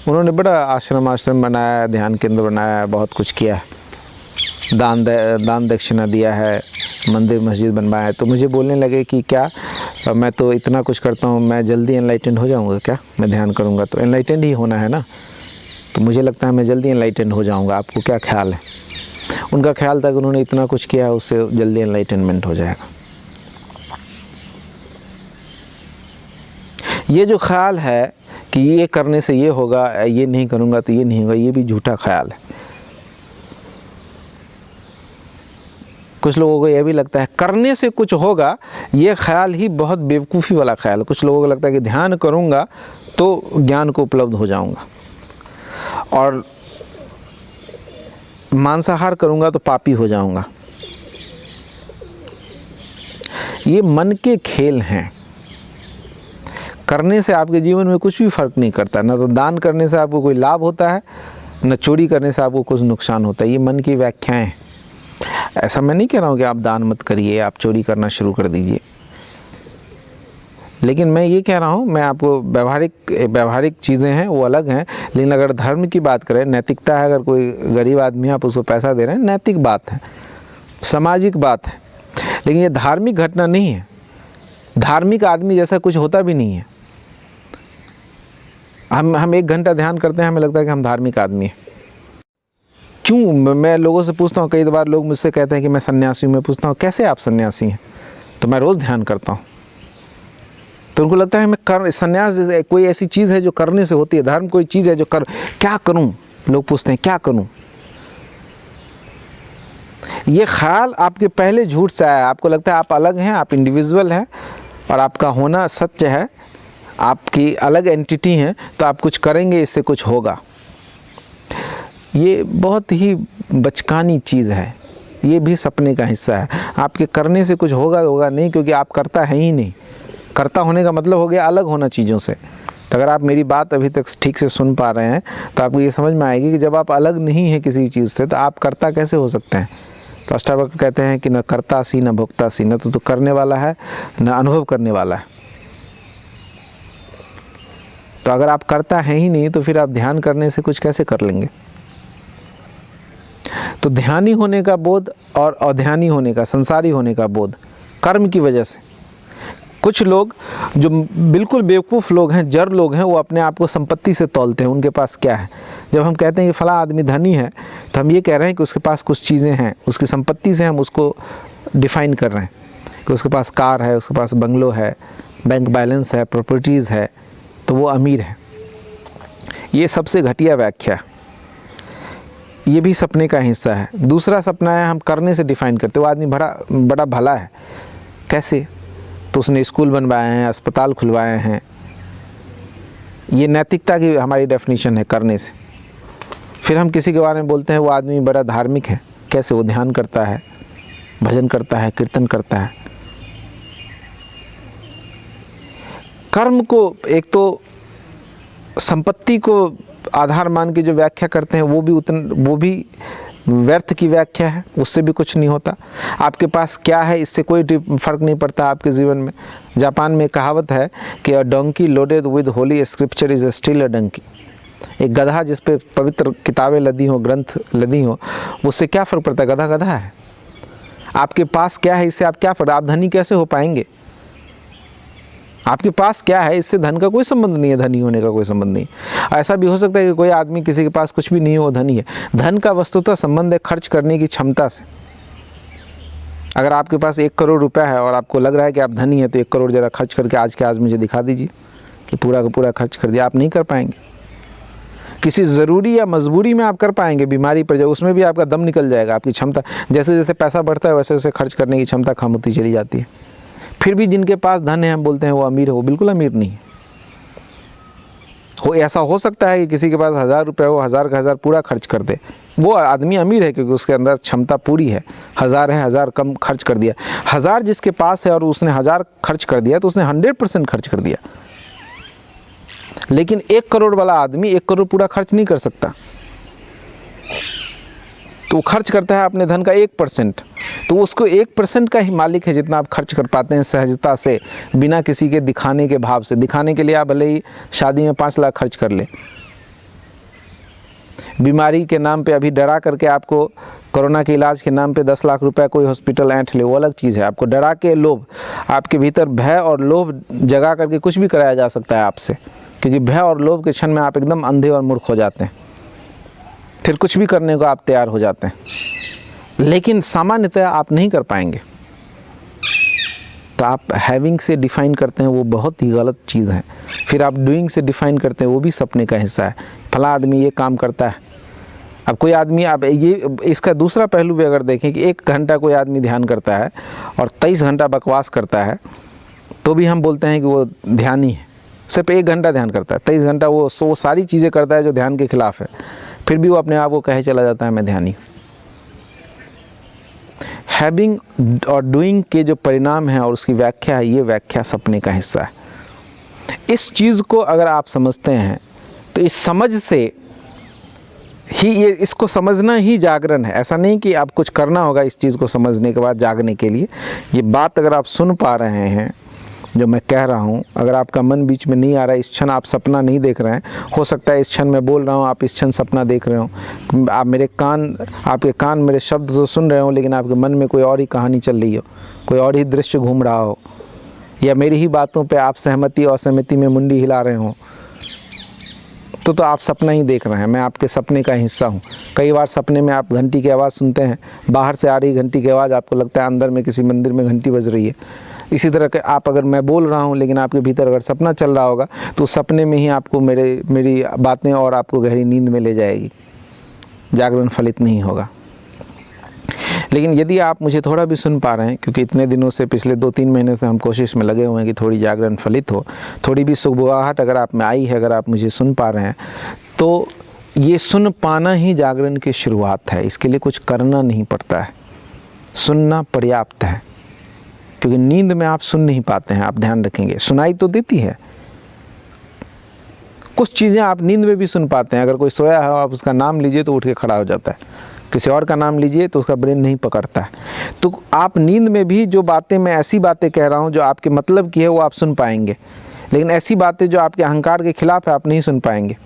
उन्होंने बड़ा आश्रम बनाया, ध्यान केंद्र बनाया, बहुत कुछ किया है, दान दक्षिणा दिया है, मंदिर मस्जिद बनवाया है। तो मुझे बोलने लगे कि क्या मैं तो इतना कुछ करता हूँ, मैं जल्दी एनलाइटेंड हो जाऊँगा क्या, मैं ध्यान करूँगा तो एनलाइटेंड ही होना है ना। तो मुझे लगता है मैं जल्दी एनलाइटेंड हो जाऊँगा, आपको क्या ख्याल है? उनका ख्याल था कि उन्होंने इतना कुछ किया, उससे जल्दी एनलाइटनमेंट हो जाएगा। ये जो ख्याल है कि ये करने से ये होगा, ये नहीं करूँगा तो ये नहीं होगा, ये भी झूठा ख्याल है। कुछ लोगों को यह भी लगता है करने से कुछ होगा, ये ख्याल ही बहुत बेवकूफ़ी वाला ख्याल है। कुछ लोगों को लगता है कि ध्यान करूँगा तो ज्ञान को उपलब्ध हो जाऊँगा, और मांसाहार करूँगा तो पापी हो जाऊँगा। ये मन के खेल हैं। करने से आपके जीवन में कुछ भी फर्क नहीं करता, ना तो दान करने से आपको कोई लाभ होता है, न चोरी करने से आपको कुछ नुकसान होता है। ये मन की व्याख्याएं हैं। ऐसा मैं नहीं कह रहा हूँ कि आप दान मत करिए, आप चोरी करना शुरू कर दीजिए, लेकिन मैं ये कह रहा हूँ, मैं आपको व्यवहारिक चीज़ें हैं वो अलग हैं, लेकिन अगर धर्म की बात करें, नैतिकता है, अगर कोई गरीब आदमी है आप उसको पैसा दे रहे हैं, नैतिक बात है, सामाजिक बात है, लेकिन ये धार्मिक घटना नहीं है। धार्मिक आदमी जैसा कुछ होता भी नहीं है। हम 1 घंटा ध्यान करते हैं, हमें लगता है कि हम धार्मिक आदमी हैं। क्यों? मैं लोगों से पूछता हूँ, कई बार लोग मुझसे कहते हैं कि मैं सन्यासी हूँ। मैं पूछता हूँ कैसे आप सन्यासी हैं? तो मैं रोज़ ध्यान करता हूँ। तो उनको लगता है सन्यास कोई ऐसी चीज़ है जो करने से होती है, धर्म कोई चीज़ है जो क्या करूँ? लोग पूछते हैं क्या करूँ? ये ख्याल आपके पहले झूठ से आया। आपको लगता है आप अलग हैं, आप इंडिविजुअल हैं और आपका होना सत्य है, आपकी अलग एंटिटी हैं, तो आप कुछ करेंगे, इससे कुछ होगा। ये बहुत ही बचकानी चीज़ है, ये भी सपने का हिस्सा है। आपके करने से कुछ होगा नहीं, क्योंकि आप करता है ही नहीं। करता होने का मतलब हो गया अलग होना चीज़ों से। तो अगर आप मेरी बात अभी तक ठीक से सुन पा रहे हैं तो आपको ये समझ में आएगी कि जब आप अलग नहीं हैं किसी चीज़ से, तो आप करता कैसे हो सकते हैं? तो अष्टावक्र कहते हैं कि न कर्ता सी न भोक्ता सी, न तो करने वाला है न अनुभव करने वाला है। तो अगर आप करता है ही नहीं तो फिर आप ध्यान करने से कुछ कैसे कर लेंगे? तो ध्यानी होने का बोध और अध्यानी होने का, संसारी होने का बोध कर्म की वजह से। कुछ लोग जो बिल्कुल बेवकूफ़ लोग हैं, जड़ लोग हैं, वो अपने आप को संपत्ति से तौलते हैं, उनके पास क्या है। जब हम कहते हैं कि फला आदमी धनी है, तो हम ये कह रहे हैं कि उसके पास कुछ चीज़ें हैं, उसकी संपत्ति से हम उसको डिफाइन कर रहे हैं कि उसके पास कार है, उसके पास बंगलो है, बैंक बैलेंस है, प्रॉपर्टीज़ है, तो वो अमीर है। ये सबसे घटिया व्याख्या है। ये भी सपने का हिस्सा है। दूसरा सपना है हम करने से डिफाइन करते, वो आदमी बड़ा भला है। कैसे? तो उसने स्कूल बनवाए हैं, अस्पताल खुलवाए हैं। ये नैतिकता की हमारी डेफिनेशन है करने से। फिर हम किसी के बारे में बोलते हैं वो आदमी बड़ा धार्मिक है। कैसे? वो ध्यान करता है, भजन करता है, कीर्तन करता है। कर्म को एक तो संपत्ति को आधार मान के जो व्याख्या करते हैं वो भी व्यर्थ की व्याख्या है, उससे भी कुछ नहीं होता। आपके पास क्या है इससे कोई फर्क नहीं पड़ता आपके जीवन में। जापान में कहावत है कि a donkey loaded with holy scripture is still a donkey. एक गधा जिस पे पवित्र किताबें लदी हो, ग्रंथ लदी हो, उससे क्या फ़र्क पड़ता है? गधा गधा है। आपके पास क्या है इससे आप क्या फ़र्क? आप धनी कैसे हो पाएंगे? आपके पास क्या है इससे धन का कोई संबंध नहीं है, धनी होने का कोई संबंध नहीं। ऐसा भी हो सकता है कि कोई आदमी किसी के पास कुछ भी नहीं हो, धनी है। धन का वस्तुतः संबंध है खर्च करने की क्षमता से। अगर आपके पास 1 करोड़ रुपया है और आपको लग रहा है कि आप धनी है, तो 1 करोड़ जरा खर्च करके आज के आज मुझे दिखा दीजिए कि पूरा का पूरा खर्च कर दिया। आप नहीं कर पाएंगे। किसी ज़रूरी या मजबूरी में आप कर पाएंगे, बीमारी पर जाए उसमें भी आपका दम निकल जाएगा। आपकी क्षमता, जैसे जैसे पैसा बढ़ता है वैसे वैसे खर्च करने की क्षमता कम होती चली जाती है। फिर भी जिनके पास धन है हम बोलते हैं वो अमीर है, वो बिल्कुल अमीर नहीं है। ऐसा हो सकता है कि किसी के पास 1000 रुपये हो, 1000 का 1000 पूरा खर्च कर दे, वो आदमी अमीर है क्योंकि उसके अंदर क्षमता पूरी है। 1000 है, 1000 कम खर्च कर दिया। 1000 जिसके पास है और उसने 1000 खर्च कर दिया तो उसने 100% खर्च कर दिया। लेकिन 1 करोड़ वाला आदमी 1 करोड़ पूरा खर्च नहीं कर सकता, तो खर्च करता है अपने धन का 1%। तो उसको 1% का ही मालिक है जितना आप खर्च कर पाते हैं सहजता से, बिना किसी के दिखाने के भाव से। दिखाने के लिए आप भले ही शादी में 5 लाख खर्च कर ले, बीमारी के नाम पे अभी डरा करके आपको कोरोना के इलाज के नाम पे 10 लाख रुपए कोई हॉस्पिटल ऐंठ ले, वो अलग चीज़ है। आपको डरा के लोभ, आपके भीतर भय और लोभ जगा करके कुछ भी कराया जा सकता है आपसे, क्योंकि भय और लोभ के क्षण में आप एकदम अंधे और मूर्ख हो जाते हैं, फिर कुछ भी करने को आप तैयार हो जाते हैं, लेकिन सामान्यतः आप नहीं कर पाएंगे। तो आप हैविंग से डिफ़ाइन करते हैं, वो बहुत ही गलत चीज़ है। फिर आप डूइंग से डिफ़ाइन करते हैं, वो भी सपने का हिस्सा है। फला आदमी ये काम करता है। अब कोई आदमी, आप ये इसका दूसरा पहलू भी अगर देखें कि 1 घंटा कोई आदमी ध्यान करता है और 23 घंटा बकवास करता है, तो भी हम बोलते हैं कि वो ध्यानी है। सिर्फ 1 घंटा ध्यान करता है, 23 घंटा वो सारी चीज़ें करता है जो ध्यान के खिलाफ है, फिर भी वो अपने आप को कहे चला जाता है मैं ध्यानी। हैविंग और डूइंग के जो परिणाम है और उसकी व्याख्या है, ये व्याख्या सपने का हिस्सा है। इस चीज़ को अगर आप समझते हैं तो इस समझ से ही ये, इसको समझना ही जागरण है। ऐसा नहीं कि आप कुछ करना होगा इस चीज़ को समझने के बाद जागने के लिए। ये बात अगर आप सुन पा रहे हैं जो मैं कह रहा हूँ, अगर आपका मन बीच में नहीं आ रहा है, इस क्षण आप सपना नहीं देख रहे हैं, हो सकता है इस क्षण मैं बोल रहा हूँ आप इस क्षण सपना देख रहे हो, आप आपके कान मेरे शब्द तो सुन रहे हो, लेकिन आपके मन में कोई और ही कहानी चल रही हो, कोई और ही दृश्य घूम रहा हो, या मेरी ही बातों पे आप सहमति और असहमति में मुंडी हिला रहे हो, तो आप सपना ही देख रहे हैं। मैं आपके सपने का हिस्सा हूँ। कई बार सपने में आप घंटी की आवाज़ सुनते हैं, बाहर से आ रही घंटी की आवाज़ आपको लगता है अंदर में किसी मंदिर में घंटी बज रही है। इसी तरह के आप, अगर मैं बोल रहा हूँ लेकिन आपके भीतर अगर सपना चल रहा होगा, तो सपने में ही आपको मेरी बातें और आपको गहरी नींद में ले जाएगी, जागरण फलित नहीं होगा। लेकिन यदि आप मुझे थोड़ा भी सुन पा रहे हैं, क्योंकि इतने दिनों से, पिछले 2-3 महीने से हम कोशिश में लगे हुए हैं कि थोड़ी जागरण फलित हो, थोड़ी भी सुगबुगाहट अगर आप में आई है, अगर आप मुझे सुन पा रहे हैं, तो ये सुन पाना ही जागरण की शुरुआत है। इसके लिए कुछ करना नहीं पड़ता है, सुनना पर्याप्त है। क्योंकि नींद में आप सुन नहीं पाते हैं, आप ध्यान रखेंगे। सुनाई तो देती है, कुछ चीज़ें आप नींद में भी सुन पाते हैं। अगर कोई सोया है, आप उसका नाम लीजिए तो उठ के खड़ा हो जाता है, किसी और का नाम लीजिए तो उसका ब्रेन नहीं पकड़ता है। तो आप नींद में भी जो बातें, मैं ऐसी बातें कह रहा हूँ जो आपके मतलब की है, वो आप सुन पाएंगे, लेकिन ऐसी बातें जो आपके अहंकार के खिलाफ है, आप नहीं सुन पाएंगे।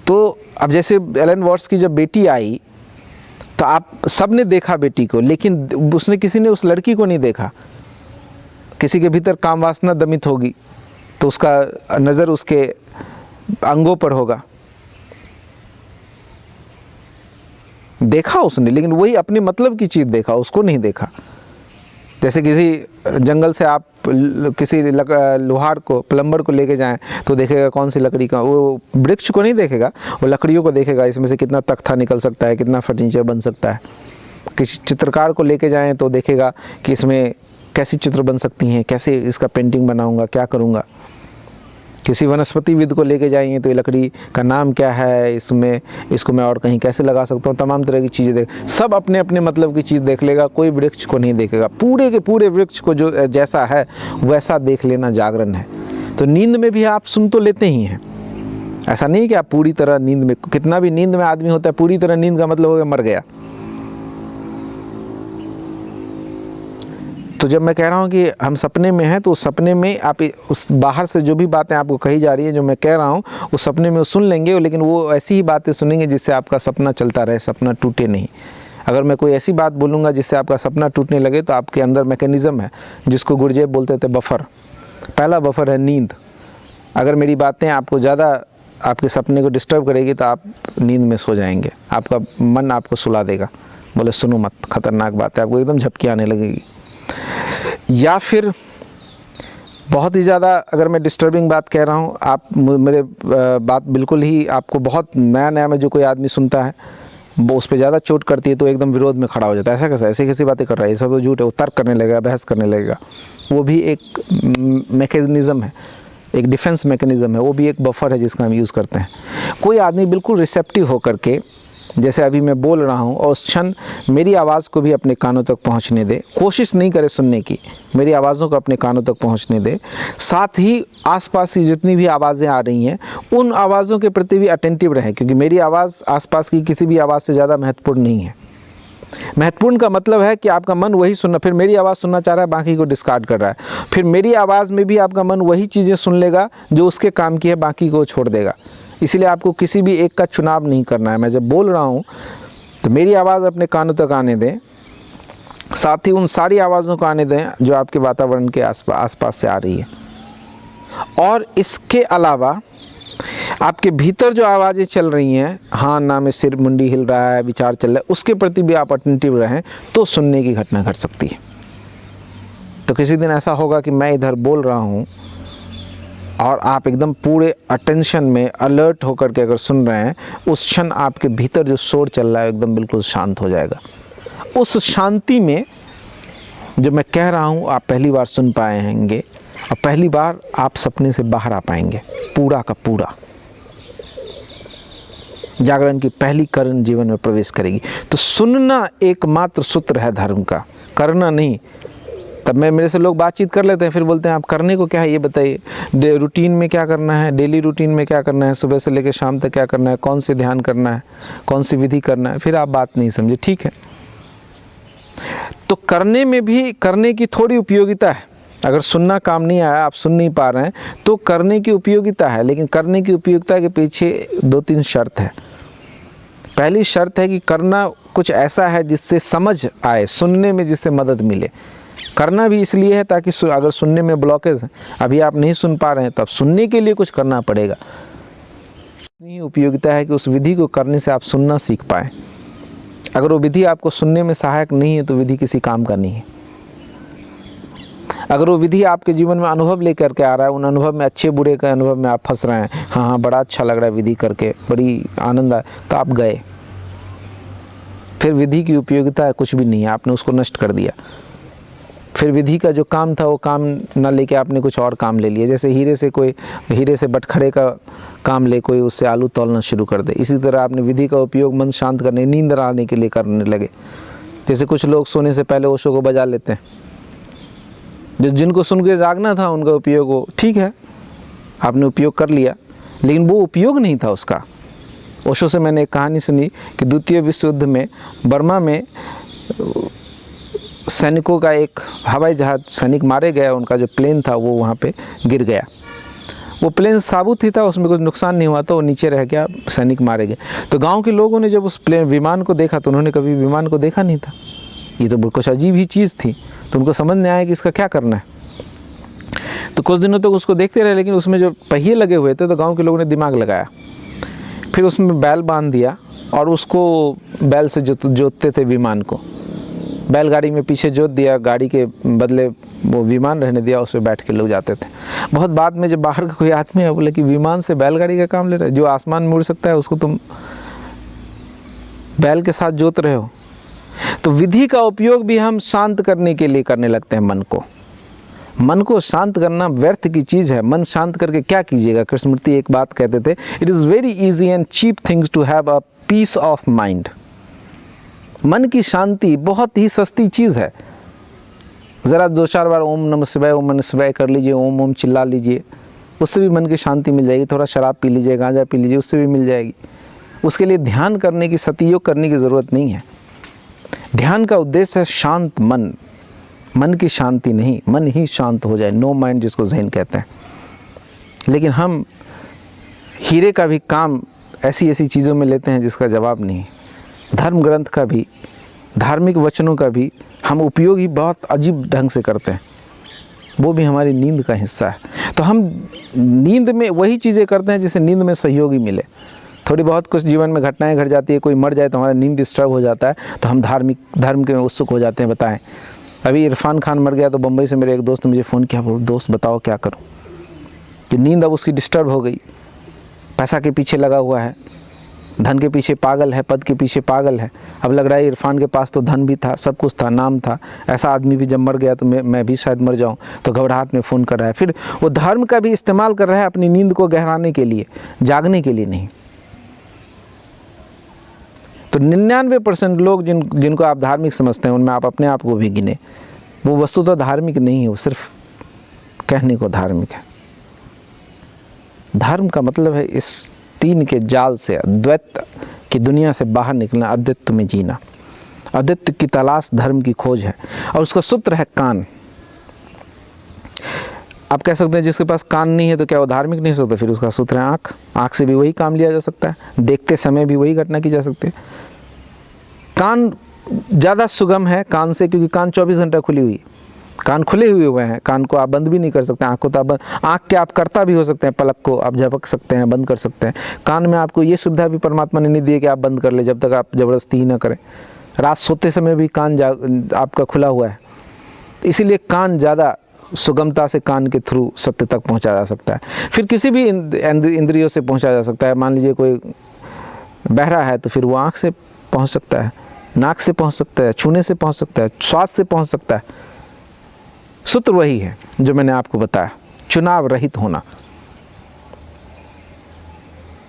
तो अब जैसे एलन वॉट्स की जब बेटी आई, तो आप सब ने देखा बेटी को, लेकिन किसी ने उस लड़की को नहीं देखा। किसी के भीतर काम वासना दमित होगी तो उसका नज़र उसके अंगों पर होगा, देखा उसने, लेकिन वही अपने मतलब की चीज़ देखा, उसको नहीं देखा। जैसे किसी जंगल से आप किसी लोहार को, प्लम्बर को लेके जाएं तो देखेगा कौन सी लकड़ी का, वो वृक्ष को नहीं देखेगा, वो लकड़ियों को देखेगा, इसमें से कितना तख्ता निकल सकता है, कितना फर्नीचर बन सकता है। किसी चित्रकार को लेके जाएं तो देखेगा कि इसमें कैसी चित्र बन सकती हैं, कैसे इसका पेंटिंग बनाऊंगा, क्या करूंगा। किसी वनस्पतिविद को लेके जाएंगे तो ये लकड़ी का नाम क्या है, इसको मैं और कहीं कैसे लगा सकता हूँ, तमाम तरह की चीज़ें देख, सब अपने अपने मतलब की चीज़ देख लेगा, कोई वृक्ष को नहीं देखेगा। पूरे के पूरे वृक्ष को जो जैसा है वैसा देख लेना जागरण है। तो नींद में भी आप सुन तो लेते ही हैं, ऐसा नहीं कि आप पूरी तरह नींद में, कितना भी नींद में आदमी होता है, पूरी तरह नींद का मतलब हो गया मर गया। तो जब मैं कह रहा हूँ कि हम सपने में हैं, तो उस सपने में आप उस बाहर से जो भी बातें आपको कही जा रही है, जो मैं कह रहा हूँ, उस सपने में वो सुन लेंगे, लेकिन वो ऐसी ही बातें सुनेंगे जिससे आपका सपना चलता रहे, सपना टूटे नहीं। अगर मैं कोई ऐसी बात बोलूँगा जिससे आपका सपना टूटने लगे, तो आपके अंदर मैकेनिज़्म है जिसको गुरजेब बोलते थे बफर। पहला बफर है नींद। अगर मेरी बातें आपको ज़्यादा आपके सपने को डिस्टर्ब करेगी तो आप नींद में सो जाएंगे, आपका मन आपको सुला देगा, बोले सुनो मत, खतरनाक बात है, आपको एकदम झपकी आने लगेगी। या फिर बहुत ही ज़्यादा अगर मैं डिस्टर्बिंग बात कह रहा हूँ, आप मेरे बात बिल्कुल ही आपको बहुत नया में जो कोई आदमी सुनता है वो उस पर ज़्यादा चोट करती है तो एकदम विरोध में खड़ा हो जाता है, ऐसा कैसा, ऐसी कैसी बातें कर रहा है, ये सब तो झूठ है, वो तर्क करने लगेगा, बहस करने लगेगा। वो भी एक मैकेनिज़्म है, एक डिफेंस मैकेनिज़्म है, वो भी एक बफर है जिसका हम यूज़ करते हैं। कोई आदमी बिल्कुल रिसेप्टिव होकर के, जैसे अभी मैं बोल रहा हूँ, और उस क्षण मेरी आवाज़ को भी अपने कानों तक पहुँचने दे, कोशिश नहीं करे सुनने की, मेरी आवाज़ों को अपने कानों तक पहुँचने दे, साथ ही आसपास की जितनी भी आवाज़ें आ रही हैं उन आवाज़ों के प्रति भी अटेंटिव रहें, क्योंकि मेरी आवाज़ आसपास की किसी भी आवाज़ से ज़्यादा महत्वपूर्ण नहीं है। महत्वपूर्ण का मतलब है कि आपका मन वही सुनना, फिर मेरी आवाज़ सुनना चाह रहा है, बाकी को डिस्कार्ड कर रहा है। फिर मेरी आवाज़ में भी आपका मन वही चीज़ें सुन लेगा जो उसके काम की है, बाकी को छोड़ देगा। इसलिए आपको किसी भी एक का चुनाव नहीं करना है। मैं जब बोल रहा हूँ तो मेरी आवाज़ अपने कानों तक आने दें, साथ ही उन सारी आवाज़ों को आने दें जो आपके वातावरण के आसपास से आ रही है। और इसके अलावा आपके भीतर जो आवाज़ें चल रही हैं, हाँ ना में सिर मुंडी हिल रहा है, विचार चल रहा है, उसके प्रति भी आप अटेंटिव रहें तो सुनने की घटना घट सकती है। तो किसी दिन ऐसा होगा कि मैं इधर बोल रहा हूँ और आप एकदम पूरे अटेंशन में अलर्ट होकर के अगर सुन रहे हैं, उस क्षण आपके भीतर जो शोर चल रहा है एकदम बिल्कुल शांत हो जाएगा। उस शांति में जो मैं कह रहा हूँ आप पहली बार सुन पाएंगे और पहली बार आप सपने से बाहर आ पाएंगे, पूरा का पूरा। जागरण की पहली करण जीवन में प्रवेश करेगी। तो सुनना एकमात्र सूत्र है धर्म का, करना नहीं। तब मेरे से लोग बातचीत कर लेते हैं, फिर बोलते हैं आप करने को क्या है ये बताइए, रूटीन में क्या करना है, डेली रूटीन में क्या करना है, सुबह से लेकर शाम तक क्या करना है, कौन से ध्यान करना है, कौन सी विधि करना है। फिर आप बात नहीं समझे, ठीक है। तो करने में भी करने की थोड़ी उपयोगिता है। अगर सुनना काम नहीं आया, आप सुन नहीं पा रहे हैं, तो करने की उपयोगिता है। लेकिन करने की उपयोगिता के पीछे 2-3 शर्त है। पहली शर्त है कि करना कुछ ऐसा है जिससे समझ आए, सुनने में जिससे मदद मिले। करना भी इसलिए है ताकि अगर सुनने में ब्लॉकेज है, अभी आप नहीं सुन पा रहे हैं, तो अब सुनने के लिए कुछ करना पड़ेगा। इतनी उपयोगिता है कि उस विधि को करने से आप सुनना सीख पाए। अगर वो विधि आपको सुनने में सहायक नहीं है तो विधि किसी काम का नहीं है। अगर वो विधि आपके जीवन में अनुभव लेकर के आ रहा है, उन अनुभव में अच्छे बुरे के अनुभव में आप फंस रहे हैं, हाँ बड़ा अच्छा लग रहा है विधि करके, बड़ी आनंद आया, तो आप गए। फिर विधि की उपयोगिता कुछ भी नहीं है, आपने उसको नष्ट कर दिया। फिर विधि का जो काम था वो काम न लेके आपने कुछ और काम ले लिया। जैसे हीरे से बटखरे का काम ले कोई, उससे आलू तौलना शुरू कर दे। इसी तरह आपने विधि का उपयोग मन शांत करने, नींद आने के लिए करने लगे। जैसे कुछ लोग सोने से पहले ओशो को बजा लेते हैं, जिनको सुन के जागना था उनका उपयोग वो ठीक है, आपने उपयोग कर लिया, लेकिन वो उपयोग नहीं था उसका। ओशो से मैंने एक कहानी सुनी कि द्वितीय विश्व युद्ध में बर्मा में सैनिकों का एक हवाई जहाज़, सैनिक मारे गए, उनका जो प्लेन था वो वहाँ पे गिर गया। वो प्लेन साबुत ही था, उसमें कुछ नुकसान नहीं हुआ था, वो नीचे रह गया, सैनिक मारे गए। तो गांव के लोगों ने जब उस विमान को देखा तो उन्होंने कभी विमान को देखा नहीं था, ये तो कुछ अजीब ही चीज़ थी। तो उनको समझ नहीं आया कि इसका क्या करना है। तो कुछ दिनों तक उसको देखते रहे, लेकिन उसमें जो पहिए लगे हुए थे तो गाँव के लोगों ने दिमाग लगाया, फिर उसमें बैल बांध दिया और उसको बैल से जोतते थे विमान को। बैलगाड़ी में पीछे जोत दिया, गाड़ी के बदले वो विमान रहने दिया, उस पर बैठ के लोग जाते थे। बहुत बाद में जब बाहर का कोई आदमी है बोले कि विमान से बैलगाड़ी का काम ले रहे, जो आसमान में उड़ सकता है उसको तुम बैल के साथ जोत रहे हो। तो विधि का उपयोग भी हम शांत करने के लिए करने लगते हैं मन को। मन को शांत करना व्यर्थ की चीज़ है। मन शांत करके क्या कीजिएगा? कृष्णमूर्ति एक बात कहते थे, it is very easy and cheap things to have a piece of mind. मन की शांति बहुत ही सस्ती चीज़ है। ज़रा 2-4 बार ओम नमः शिवाय, ओम नमः शिवाय कर लीजिए, ओम ओम चिल्ला लीजिए, उससे भी मन की शांति मिल जाएगी। थोड़ा शराब पी लीजिए, गांजा पी लीजिए, उससे भी मिल जाएगी। उसके लिए ध्यान करने की, सतयोग करने की ज़रूरत नहीं है। ध्यान का उद्देश्य है शांत मन, मन की शांति नहीं, मन ही शांत हो जाए, नो माइंड जिसको ज़हन कहते हैं। लेकिन हम हीरे का भी काम ऐसी चीज़ों में लेते हैं जिसका जवाब नहीं। धर्म ग्रंथ का भी, धार्मिक वचनों का भी हम उपयोग ही बहुत अजीब ढंग से करते हैं, वो भी हमारी नींद का हिस्सा है। तो हम नींद में वही चीज़ें करते हैं जिससे नींद में सहयोगी मिले। थोड़ी बहुत कुछ जीवन में घटनाएं घट जाती है, कोई मर जाए तो हमारा नींद डिस्टर्ब हो जाता है, तो हम धर्म के उत्सुक हो जाते हैं। बताएं, अभी इरफान खान मर गया तो बम्बई से मेरे एक दोस्त ने मुझे फ़ोन किया, बोल दोस्त बताओ क्या करूं, कि नींद अब उसकी डिस्टर्ब हो गई, पैसा के पीछे लगा हुआ है, धन के पीछे पागल है, पद के पीछे पागल है। अब लग रहा है इरफान के पास तो धन भी था, सब कुछ था, नाम था, ऐसा आदमी भी जब मर गया तो मैं भी शायद मर जाऊं, तो घबराहट में फ़ोन कर रहा है। फिर वो धर्म का भी इस्तेमाल कर रहा है अपनी नींद को गहराने के लिए, जागने के लिए नहीं। तो 99% लोग जिनको आप धार्मिक समझते हैं, उनमें आप अपने आप को भी गिने, वो वस्तुतः धार्मिक नहीं है, वो सिर्फ कहने को धार्मिक है। धर्म का मतलब है इस 3 के जाल से, अद्वैत की दुनिया से बाहर निकलना, अद्वैत में जीना। अद्वितीय की तलाश धर्म की खोज है, और उसका सूत्र है कान। आप कह सकते हैं जिसके पास कान नहीं है तो क्या वो धार्मिक नहीं हो सकता? फिर उसका सूत्र है आँख। आँख से भी वही काम लिया जा सकता है, देखते समय भी वही घटना की जा सकती है। कान ज़्यादा सुगम है कान से, क्योंकि कान 24 घंटा खुली हुई, कान खुले हुए हैं, कान को आप बंद भी नहीं कर सकते। आँख को तो आप आँख के आप करता भी हो सकते हैं, पलक को आप झपक सकते हैं, बंद कर सकते हैं। कान में आपको ये सुविधा भी परमात्मा ने नहीं दी है कि आप बंद कर ले, जब तक आप ज़बरदस्ती ही ना करें। रात सोते समय भी कान आपका खुला हुआ है, इसीलिए कान ज़्यादा सुगमता से कान के थ्रू सत्य तक पहुंचा जा सकता है। फिर किसी भी इंद्रियों से पहुंचा जा सकता है। मान लीजिए कोई बहरा है तो फिर वो आँख से पहुंच सकता है, नाक से पहुंच सकता है, छूने से पहुंच सकता है, स्वाद से पहुंच सकता है। सूत्र वही है जो मैंने आपको बताया, चुनाव रहित होना।